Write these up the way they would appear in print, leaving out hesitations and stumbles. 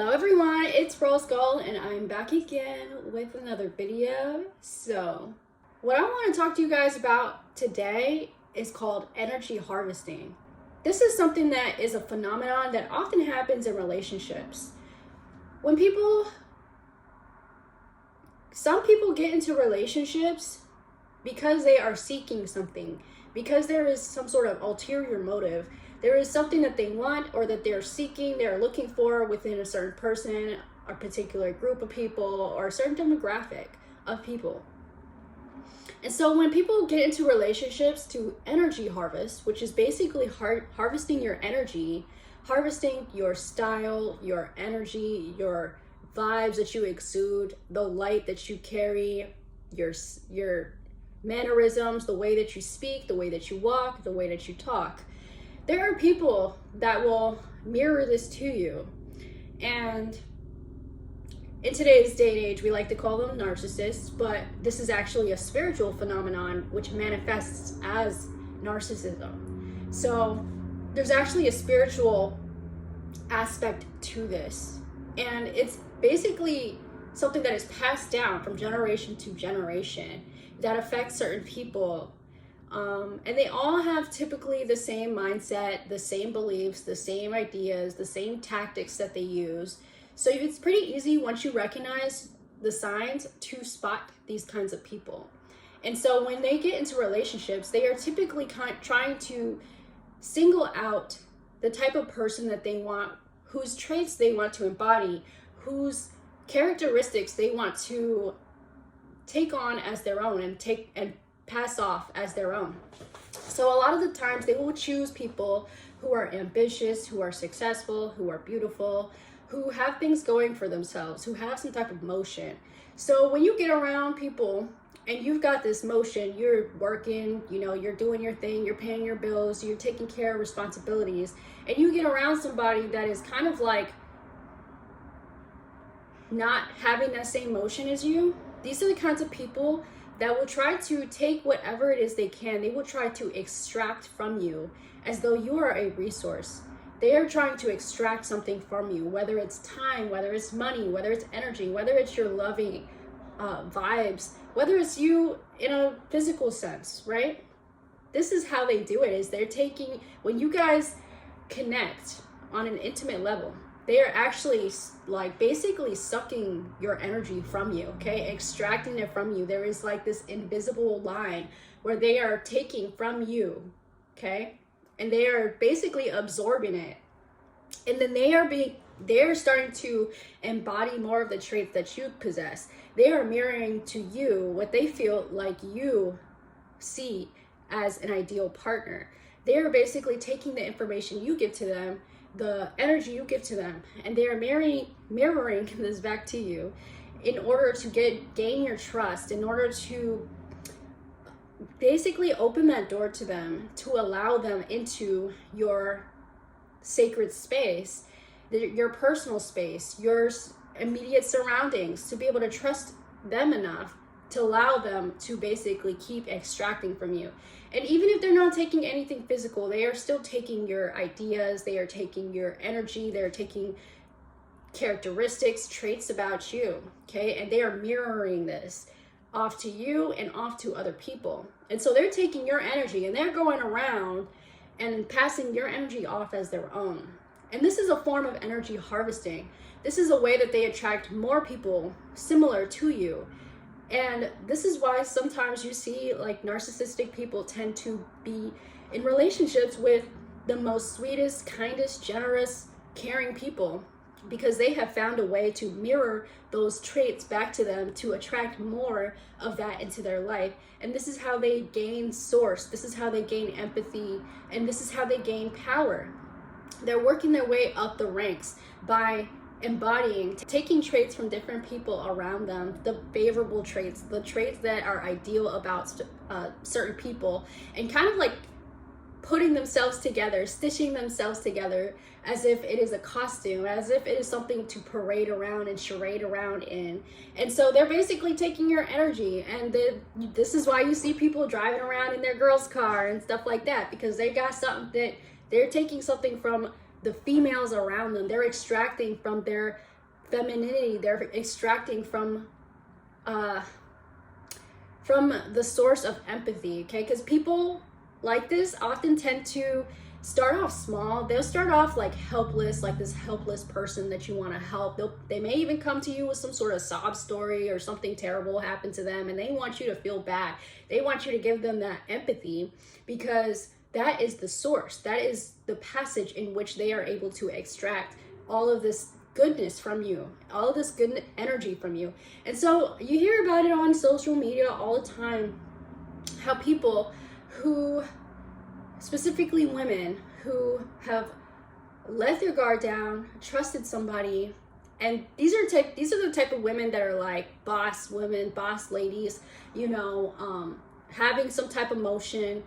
Hello everyone, it's Rose Gold and I'm back again with another video. So what I want to talk to you guys about today is called energy harvesting. This is something that is a phenomenon that often happens in relationships. When some people get into relationships because they are seeking something, because there is some sort of ulterior motive. There is something that they want or that they're seeking, they're looking for within a certain person, a particular group of people, or a certain demographic of people. And so when people get into relationships to energy harvest, which is basically harvesting your energy, harvesting your style, your energy, your vibes that you exude, the light that you carry, your mannerisms, the way that you speak, the way that you walk, the way that you talk. There are people that will mirror this to you. And in today's day and age, we like to call them narcissists, but this is actually a spiritual phenomenon which manifests as narcissism. So there's actually a spiritual aspect to this. And it's basically something that is passed down from generation to generation that affects certain people. And they all have typically the same mindset, the same beliefs, the same ideas, the same tactics that they use. So it's pretty easy once you recognize the signs to spot these kinds of people. And so when they get into relationships, they are typically trying to single out the type of person that they want, whose traits they want to embody, whose characteristics they want to take on as their own and pass off as their own. So a lot of the times they will choose people who are ambitious, who are successful, who are beautiful, who have things going for themselves, who have some type of motion. So when you get around people and you've got this motion, you're working, you're doing your thing, you're paying your bills, you're taking care of responsibilities, and you get around somebody that is kind of like not having that same motion as you, these are the kinds of people that will try to take whatever it is they can. They will try to extract from you as though you are a resource. They are trying to extract something from you, whether it's time, whether it's money, whether it's energy, whether it's your loving vibes, whether it's you in a physical sense, right? This is how they do it, is they're taking, when you guys connect on an intimate level, they are actually like basically sucking your energy from you, okay? Extracting it from you. There is like this invisible line where they are taking from you, okay? And they are basically absorbing it. And then they're starting to embody more of the traits that you possess. They are mirroring to you what they feel like you see as an ideal partner. They are basically taking the information you give to them, the energy you give to them, and they are mirroring this back to you in order to gain your trust, in order to basically open that door to them, to allow them into your sacred space, your personal space, your immediate surroundings, to be able to trust them enough to allow them to basically keep extracting from you. And even if they're not taking anything physical, they are still taking your ideas, they are taking your energy, they're taking characteristics, traits about you, okay? And they are mirroring this off to you and off to other people. And so they're taking your energy and they're going around and passing your energy off as their own. And this is a form of energy harvesting. This is a way that they attract more people similar to you. And this is why sometimes you see like narcissistic people tend to be in relationships with the most sweetest, kindest, generous, caring people, because they have found a way to mirror those traits back to them to attract more of that into their life. And this is how they gain source. This is how they gain empathy. And this is how they gain power. They're working their way up the ranks by embodying, taking traits from different people around them, the favorable traits, the traits that are ideal about certain people, and kind of like putting themselves together, stitching themselves together as if it is a costume, as if it is something to parade around and charade around in. And so they're basically taking your energy, and this is why you see people driving around in their girl's car and stuff like that, because they got something that they're taking something from the females around them. They're extracting from their femininity they're extracting from the source of empathy, okay? Because people like this often tend to start off small. They'll start off like helpless, like this helpless person that you want to help. They may even come to you with some sort of sob story or something terrible happened to them, and they want you to feel bad. They want you to give them that empathy, because that is the source. That is the passage in which they are able to extract all of this goodness from you, all of this good energy from you. And so you hear about it on social media all the time, how people who, specifically women, who have let their guard down, trusted somebody, and these are the type of women that are like boss women, boss ladies, you know, having some type of motion,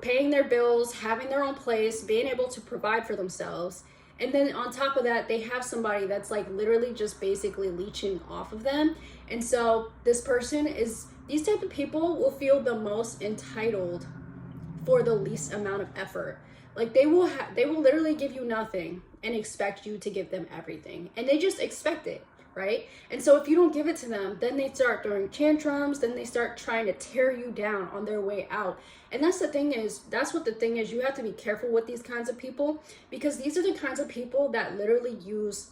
paying their bills, having their own place, being able to provide for themselves. And then on top of that, they have somebody that's like literally just basically leeching off of them. And so these type of people will feel the most entitled for the least amount of effort. Like they will literally give you nothing and expect you to give them everything. And they just expect it, right? And so if you don't give it to them, then they start throwing tantrums, then they start trying to tear you down on their way out. And that's what the thing is, you have to be careful with these kinds of people, because these are the kinds of people that literally use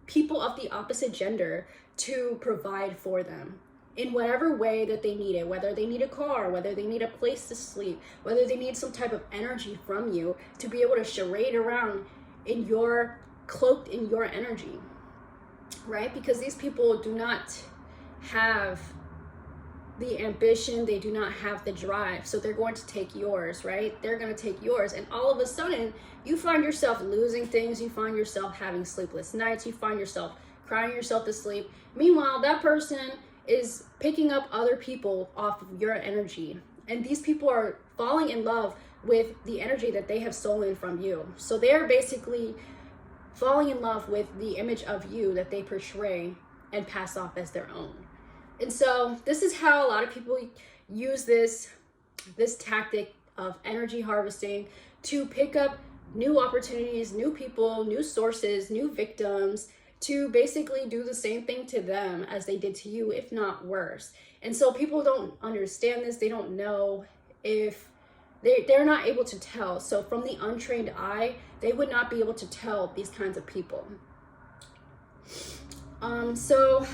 people of the opposite gender to provide for them in whatever way that they need it, whether they need a car, whether they need a place to sleep, whether they need some type of energy from you to be able to charade around cloaked in your energy, right? Because these people do not have the ambition, they do not have the drive, so they're going to take yours, right? They're going to take yours, and all of a sudden you find yourself losing things, you find yourself having sleepless nights, you find yourself crying yourself to sleep. Meanwhile, that person is picking up other people off of your energy, and these people are falling in love with the energy that they have stolen from you. So they're basically falling in love with the image of you that they portray and pass off as their own. And so this is how a lot of people use this tactic of energy harvesting to pick up new opportunities, new people, new sources, new victims, to basically do the same thing to them as they did to you, if not worse. And so people don't understand this. They don't know, if they're not able to tell. So from the untrained eye, they would not be able to tell these kinds of people. So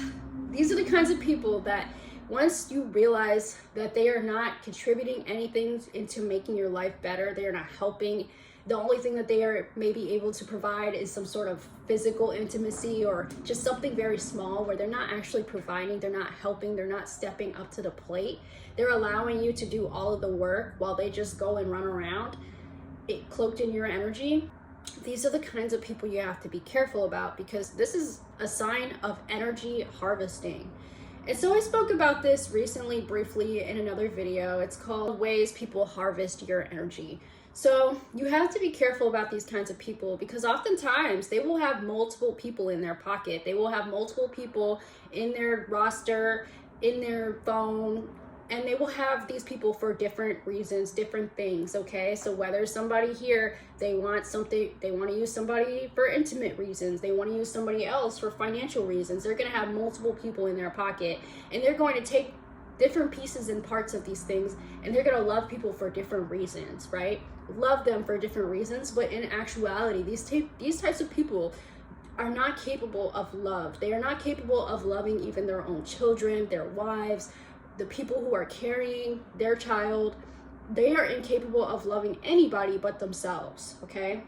these are the kinds of people that once you realize that they are not contributing anything into making your life better, they are not helping, the only thing that they are maybe able to provide is some sort of physical intimacy or just something very small where they're not actually providing, they're not helping, they're not stepping up to the plate. They're allowing you to do all of the work while they just go and run around, cloaked in your energy. These are the kinds of people you have to be careful about, because this is a sign of energy harvesting. And so I spoke about this recently, briefly, in another video. It's called Ways People Harvest Your Energy. So you have to be careful about these kinds of people, because oftentimes they will have multiple people in their pocket. They will have multiple people in their roster, in their phone, and they will have these people for different reasons, different things, okay? So whether somebody here, they want to use somebody for intimate reasons, they want to use somebody else for financial reasons, they're going to have multiple people in their pocket, and they're going to take different pieces and parts of these things, and they're going to love people for different reasons, right? Love them for different reasons, but in actuality, these types of people are not capable of love. They are not capable of loving even their own children, their wives, the people who are carrying their child. They are incapable of loving anybody but themselves, okay?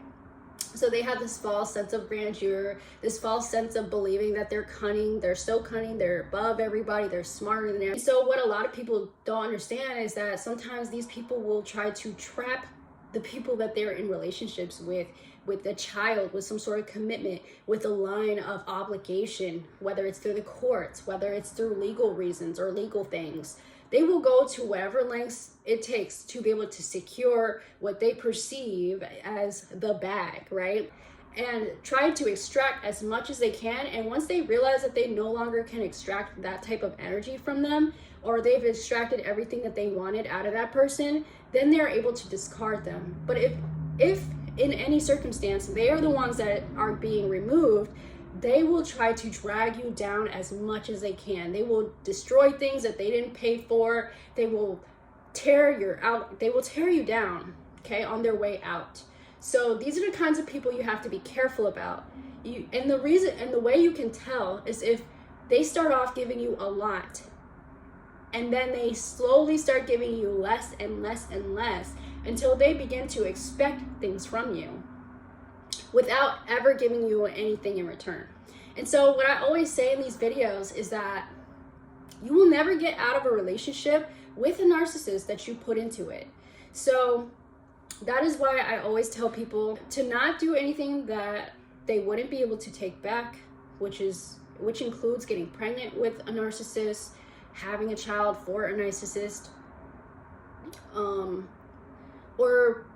So they have this false sense of grandeur, this false sense of believing that they're cunning, they're so cunning, they're above everybody, they're smarter than everybody. So what a lot of people don't understand is that sometimes these people will try to trap the people that they're in relationships with the child, with some sort of commitment, with a line of obligation, whether it's through the courts, whether it's through legal reasons or legal things. They will go to whatever lengths it takes to be able to secure what they perceive as the bag, right? And try to extract as much as they can. And once they realize that they no longer can extract that type of energy from them, or they've extracted everything that they wanted out of that person, then they're able to discard them. But if in any circumstance they are the ones that are being removed, they will try to drag you down as much as they can. They will destroy things that they didn't pay for. They will tear you down, okay, on their way out. So these are the kinds of people you have to be careful about. And the way you can tell is if they start off giving you a lot, and then they slowly start giving you less and less and less until they begin to expect things from you without ever giving you anything in return. And so what I always say in these videos is that you will never get out of a relationship with a narcissist that you put into it. So that is why I always tell people to not do anything that they wouldn't be able to take back, which includes getting pregnant with a narcissist, having a child for a narcissist, or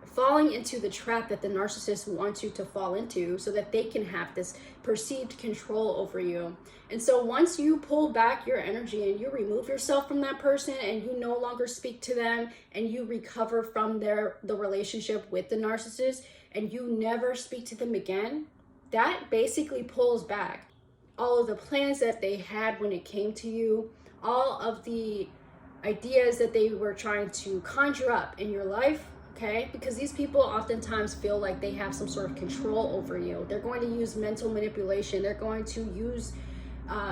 falling into the trap that the narcissist wants you to fall into so that they can have this perceived control over you. And so once you pull back your energy and you remove yourself from that person and you no longer speak to them and you recover from the relationship with the narcissist and you never speak to them again, that basically pulls back all of the plans that they had when it came to you, all of the ideas that they were trying to conjure up in your life. Okay, because these people oftentimes feel like they have some sort of control over you. They're going to use mental manipulation. They're going to use,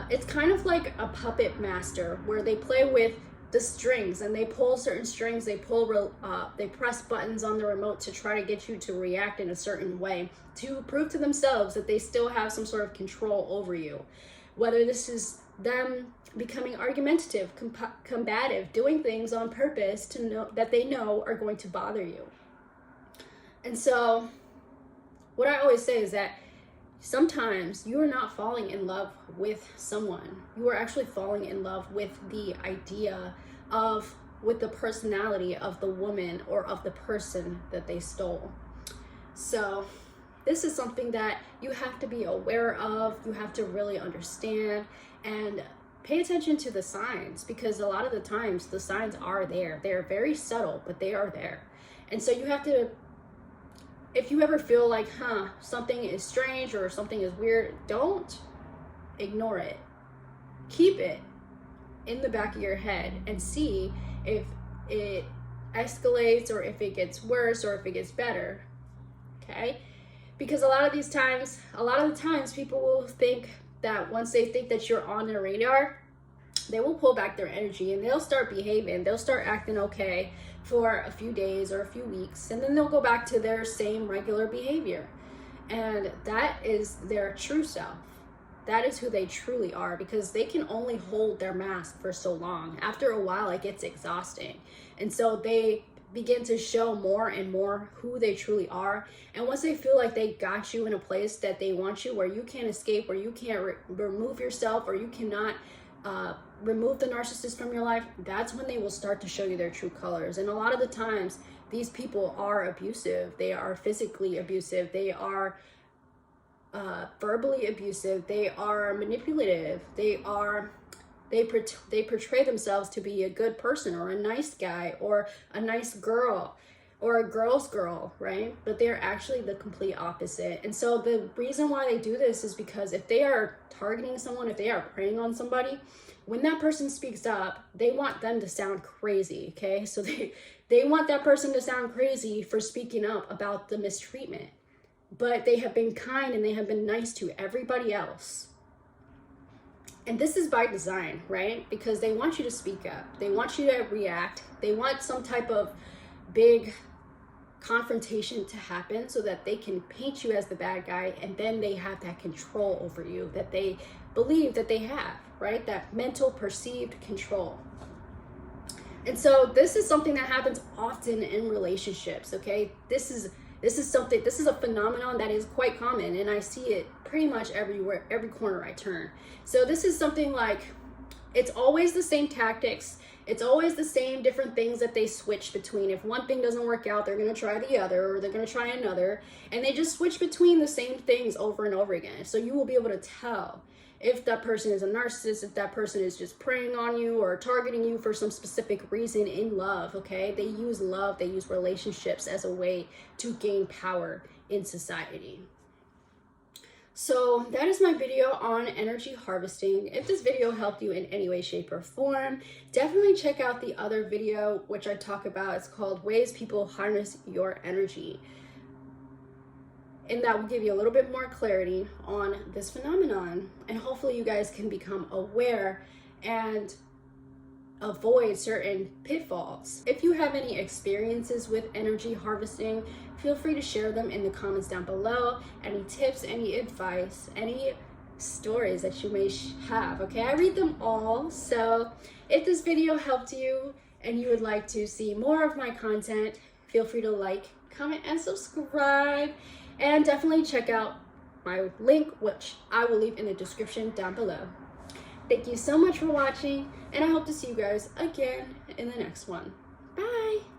it's kind of like a puppet master where they play with the strings and they pull certain strings, they press buttons on the remote to try to get you to react in a certain way to prove to themselves that they still have some sort of control over you. Whether this is them becoming argumentative, combative, doing things on purpose to know that they know are going to bother you. And so what I always say is that sometimes you are not falling in love with someone. You are actually falling in love with the idea with the personality of the woman or of the person that they stole. So this is something that you have to be aware of. You have to really understand and pay attention to the signs, because a lot of the times the signs are there. They're very subtle, but they are there. And so you have to, if you ever feel like, something is strange or something is weird, don't ignore it. Keep it in the back of your head and see if it escalates or if it gets worse or if it gets better. Okay? Because a lot of the times people will think that once they think that you're on their radar, they will pull back their energy and they'll start behaving. They'll start acting okay for a few days or a few weeks, and then they'll go back to their same regular behavior. And that is their true self. That is who they truly are, because they can only hold their mask for so long. After a while, it gets exhausting. And so they begin to show more and more who they truly are. And once they feel like they got you in a place that they want you, where you can't escape, where you can't remove yourself, or you cannot remove the narcissist from your life, that's when they will start to show you their true colors. And a lot of the times, these people are abusive. They are physically abusive. They are verbally abusive. They are manipulative. They portray themselves to be a good person or a nice guy or a nice girl or a girl's girl, right? But they're actually the complete opposite. And so the reason why they do this is because if they are targeting someone, if they are preying on somebody, when that person speaks up, they want them to sound crazy, okay? So they want that person to sound crazy for speaking up about the mistreatment. But they have been kind and they have been nice to everybody else. And this is by design, right? Because they want you to speak up. They want you to react. They want some type of big confrontation to happen so that they can paint you as the bad guy, and then they have that control over you that they believe that they have, right? That mental perceived control. And so this is something that happens often in relationships, okay? This is a phenomenon that is quite common, and I see it pretty much everywhere, every corner I turn. So this is something like, it's always the same tactics. It's always the same different things that they switch between. If one thing doesn't work out, they're going to try the other, or they're going to try another, and they just switch between the same things over and over again. So you will be able to tell if that person is a narcissist, if that person is just preying on you or targeting you for some specific reason in love, okay? They use love, they use relationships as a way to gain power in society. So that is my video on energy harvesting. If this video helped you in any way, shape, or form, definitely check out the other video which I talk about. It's called Ways People Harness Your Energy. And that will give you a little bit more clarity on this phenomenon. And hopefully you guys can become aware and avoid certain pitfalls. If you have any experiences with energy harvesting, feel free to share them in the comments down below. Any tips, any advice, any stories that you may have, okay? I read them all. So if this video helped you and you would like to see more of my content, feel free to like, comment, and subscribe. And definitely check out my link, which I will leave in the description down below. Thank you so much for watching, and I hope to see you guys again in the next one. Bye!